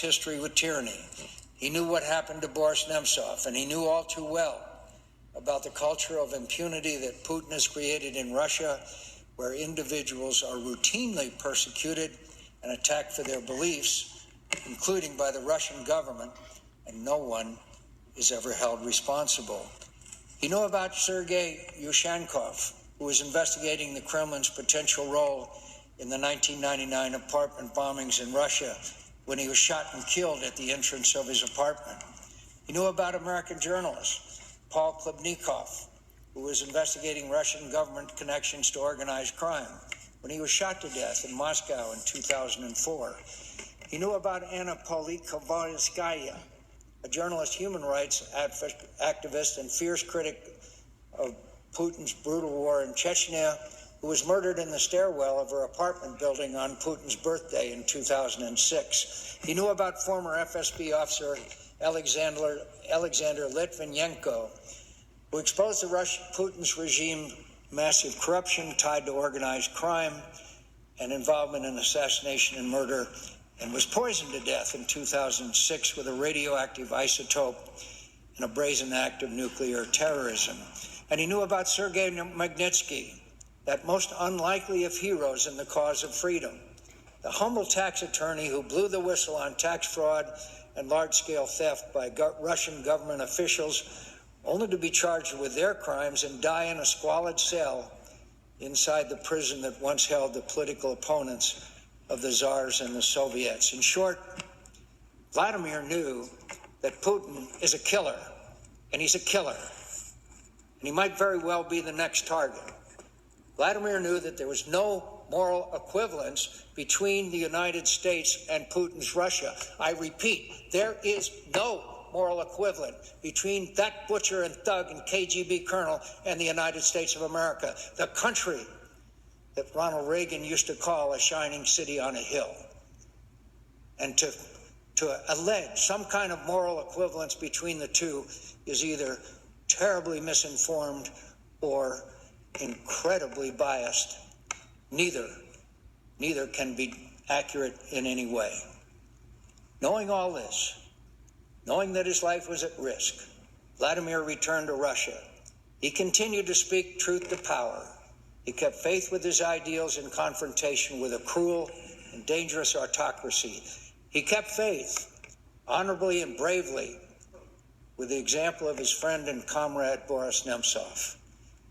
history with tyranny. He knew what happened to Boris Nemtsov, and he knew all too well about the culture of impunity that Putin has created in Russia, where individuals are routinely persecuted and attacked for their beliefs, including by the Russian government, and no one is ever held responsible. He knew about Sergei Yushchenko, who was investigating the Kremlin's potential role in the 1999 apartment bombings in Russia when he was shot and killed at the entrance of his apartment. He knew about American journalist Paul Klebnikov, who was investigating Russian government connections to organized crime when he was shot to death in Moscow in 2004. He knew about Anna Politkovskaya, a journalist, human rights activist, and fierce critic of Putin's brutal war in Chechnya, who was murdered in the stairwell of her apartment building on Putin's birthday in 2006. He knew about former FSB officer Alexander Litvinenko, who exposed Putin's regime massive corruption tied to organized crime and involvement in assassination and murder, and was poisoned to death in 2006 with a radioactive isotope in a brazen act of nuclear terrorism. And he knew about Sergei Magnitsky, that most unlikely of heroes in the cause of freedom, the humble tax attorney who blew the whistle on tax fraud and large-scale theft by Russian government officials, only to be charged with their crimes and die in a squalid cell inside the prison that once held the political opponents of the Tsars and the Soviets. In short, Vladimir knew that Putin is a killer, and he's a killer, and he might very well be the next target. Vladimir knew that there was no moral equivalence between the United States and Putin's Russia. I repeat, there is no moral equivalent between that butcher and thug and KGB colonel and the United States of America, the country that Ronald Reagan used to call a shining city on a hill. And to allege some kind of moral equivalence between the two is either terribly misinformed or incredibly biased. Neither can be accurate in any way. Knowing all this, knowing that his life was at risk, Vladimir returned to Russia. He continued to speak truth to power. He kept faith with his ideals in confrontation with a cruel and dangerous autocracy. He kept faith honorably and bravely with the example of his friend and comrade Boris Nemtsov.